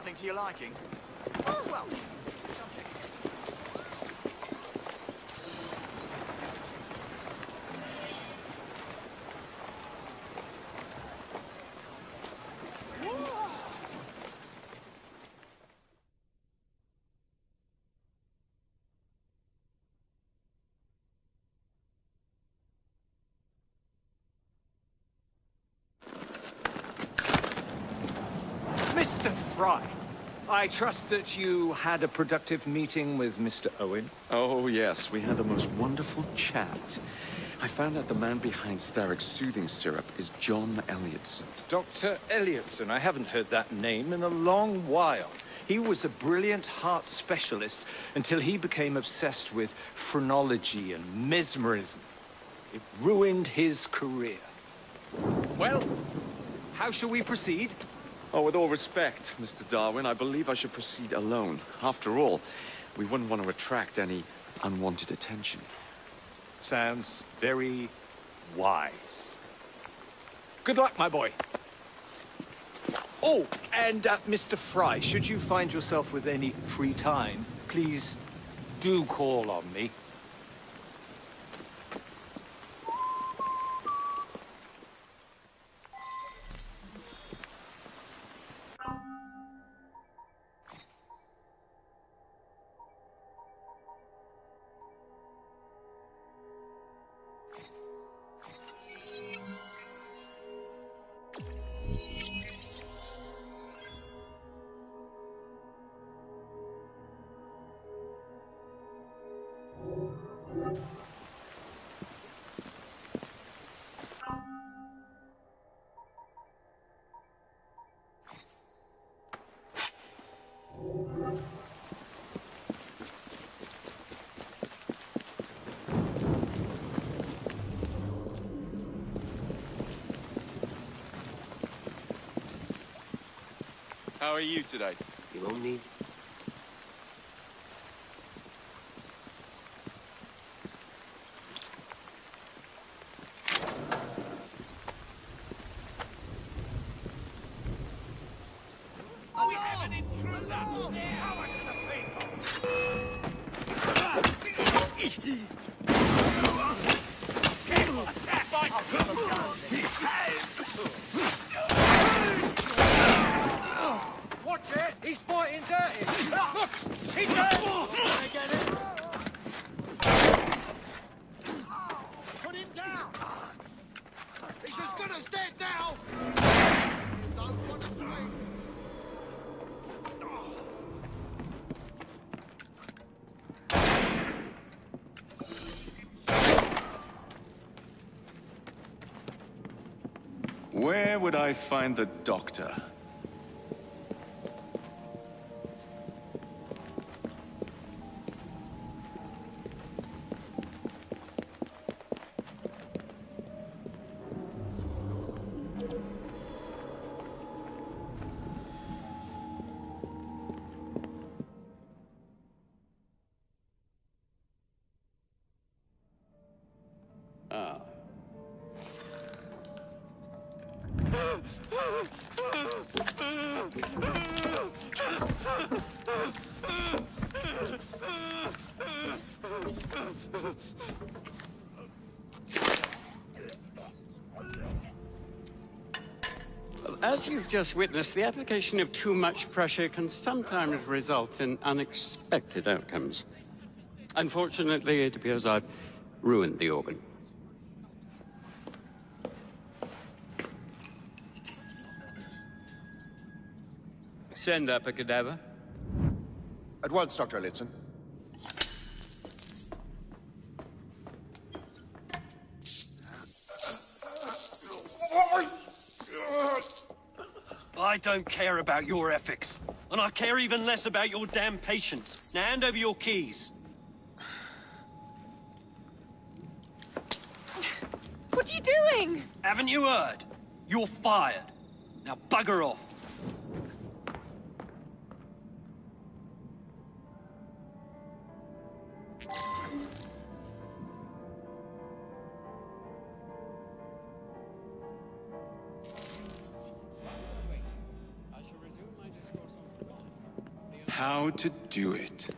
Nothing to your liking? Well, Mr. Fry, I trust that you had a productive meeting with Mr. Owen. Oh, yes. We had a most wonderful chat. I found out the man behind Starrick's soothing syrup is John Elliotson. Dr. Elliotson, I haven't heard that name in a long while. He was a brilliant heart specialist until he became obsessed with phrenology and mesmerism. It ruined his career. Well, how shall we proceed? Oh, with all respect, Mr. Darwin, I believe I should proceed alone. After all, we wouldn't want to attract any unwanted attention. Sounds very wise. Good luck, my boy. Oh, and Mr. Fry, should you find yourself with any free time, please do call on me. How are you today? You won't need... we have an intruder! Power to the people! Careful, attack! Fight from the Watch it! He's fighting dirty! Look! He's dead! Get it? Put him down! He's as good as dead now! You don't want to swing! Where would I find the doctor? Ah. As you've just witnessed, the application of too much pressure can sometimes result in unexpected outcomes. Unfortunately, it appears I've ruined the organ. Send up a cadaver. At once, Dr. Elliotson. I don't care about your ethics. And I care even less about your damn patients. Now hand over your keys. What are you doing? Haven't you heard? You're fired. Now bugger off. I shall resume my discourse on phrenology. how to do it.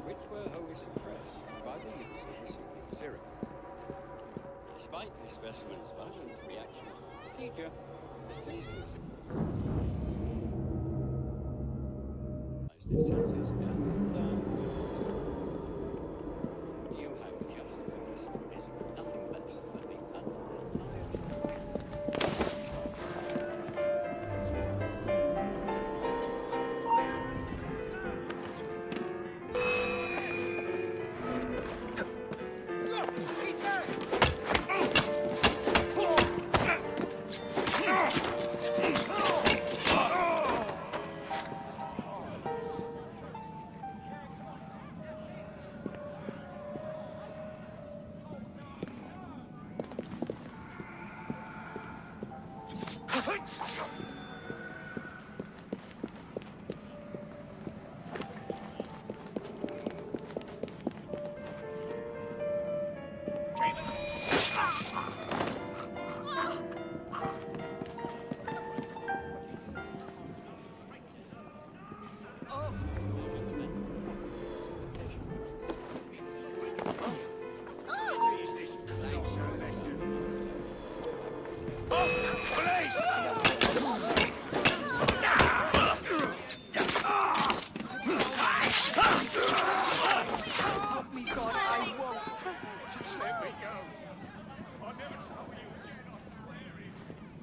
Which were wholly suppressed by the use of the soothing syrup. Despite the specimen's violent reaction to the procedure, the soothing syrup their senses and what you have just witnessed is nothing less than the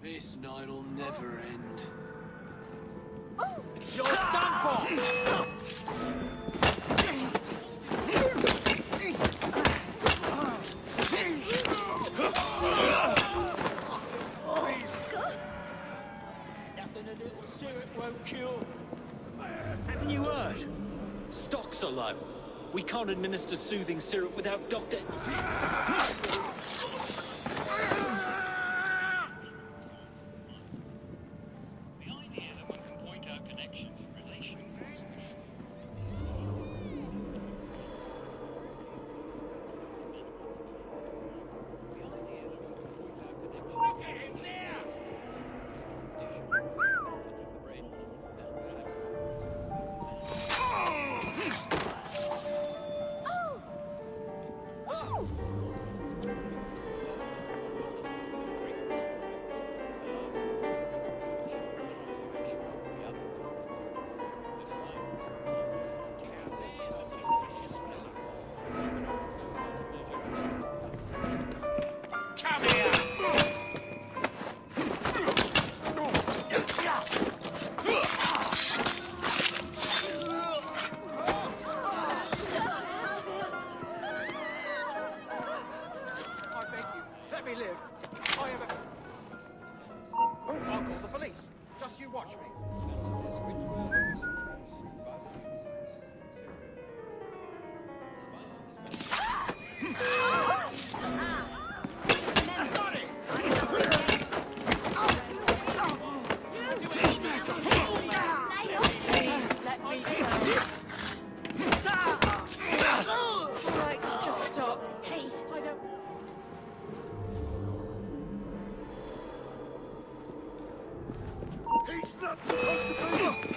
This night'll never end. You're done for! Nothing a little syrup won't cure. Haven't you heard? Stocks are low. We can't administer soothing syrup without Dr. He's not supposed to be!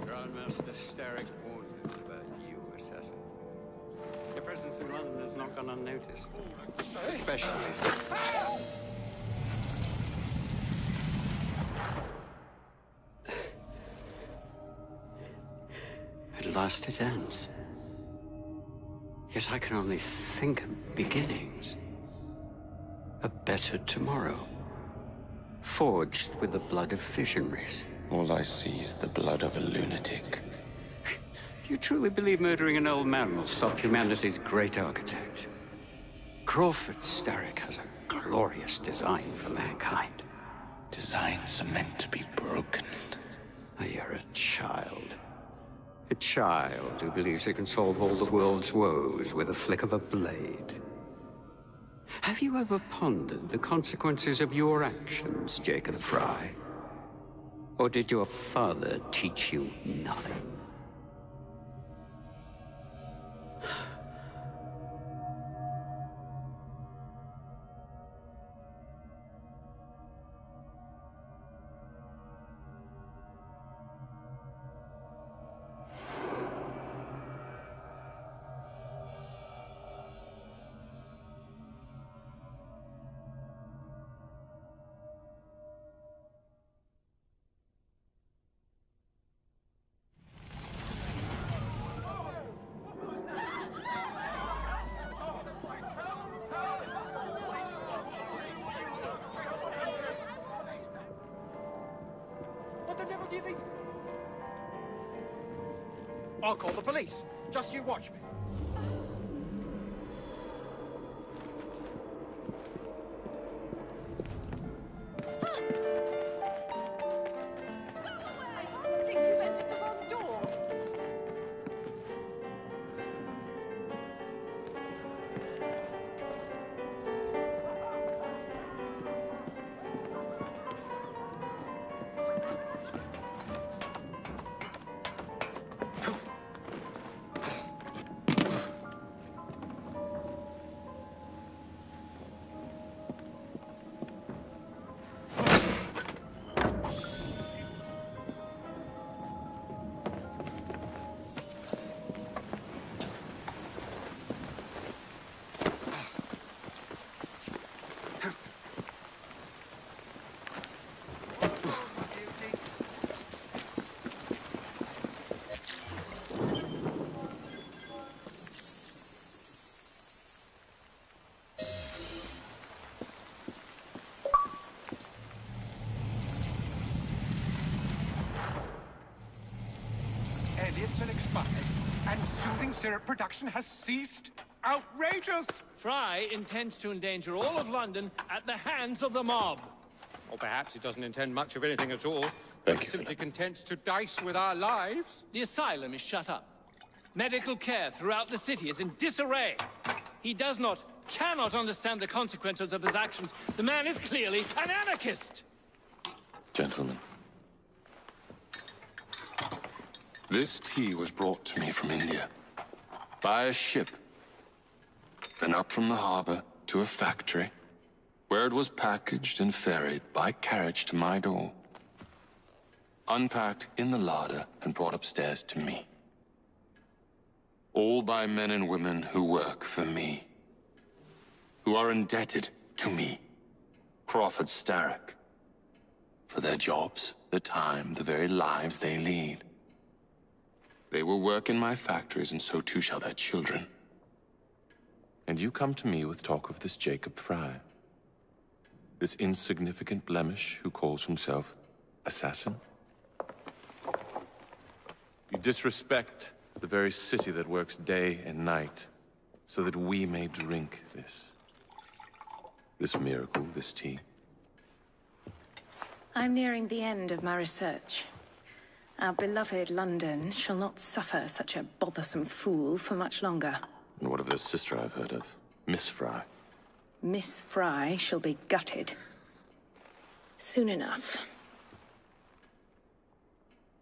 There are done has not gone unnoticed. Especially At last it ends. Yet I can only think of beginnings. A better tomorrow. Forged with the blood of visionaries. All I see is the blood of a lunatic. Do you truly believe murdering an old man will stop humanity's great architect? Crawford Starrick has a glorious design for mankind. Designs are meant to be broken. Oh, you're a child. A child who believes it can solve all the world's woes with a flick of a blade. Have you ever pondered the consequences of your actions, Jacob Fry? Or did your father teach you nothing? What the devil do you think? I'll call the police. Just you watch me. I think you've entered the wrong door. Elliot's an expired, and soothing syrup production has ceased. Outrageous! Fry intends to endanger all of London at the hands of the mob. Or perhaps he doesn't intend much of anything at all. Thank He's you. simply content to dice with our lives. The asylum is shut up. Medical care throughout the city is in disarray. He cannot understand the consequences of his actions. The man is clearly an anarchist! Gentlemen. This tea was brought to me from India. By a ship. Then up from the harbor to a factory, where it was packaged and ferried by carriage to my door. Unpacked in the larder and brought upstairs to me. All by men and women who work for me. Who are indebted to me, Crawford Starrick. For their jobs, their time, the very lives they lead. They will work in my factories, and so too shall their children. And you come to me with talk of this Jacob Fry. This insignificant blemish who calls himself assassin? You disrespect the very city that works day and night, so that we may drink this. This miracle, this tea. I'm nearing the end of my research. Our beloved London shall not suffer such a bothersome fool for much longer. And what of this sister I've heard of? Miss Fry. Miss Fry shall be gutted. Soon enough.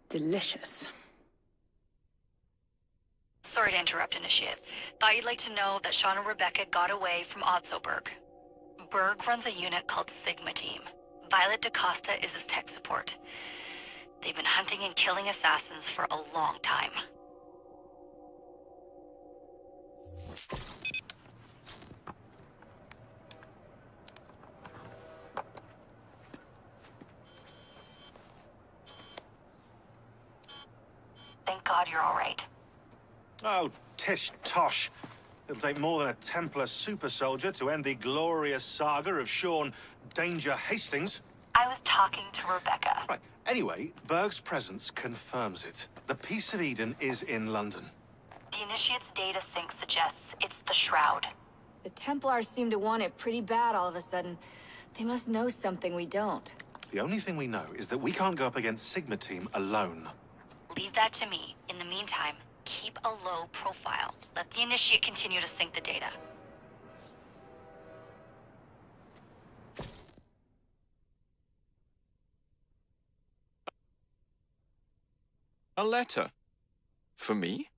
Delicious. Sorry to interrupt, Initiate. Thought you'd like to know that Sean and Rebecca got away from Otzoberg. Berg runs a unit called Sigma Team. Violet DaCosta is his tech support. They've been hunting and killing assassins for a long time. God you're all right. Oh, tish tosh. It'll take more than a Templar super soldier to end the glorious saga of Sean Danger Hastings. I was talking to Rebecca. Right. Anyway, Berg's presence confirms it. The Peace of Eden is in London. The Initiate's data sync suggests it's the Shroud. The Templars seem to want it pretty bad all of a sudden. They must know something we don't. The only thing we know is that we can't go up against Sigma Team alone. Leave that to me. In the meantime, keep a low profile. Let the Initiate continue to sync the data. A letter? For me?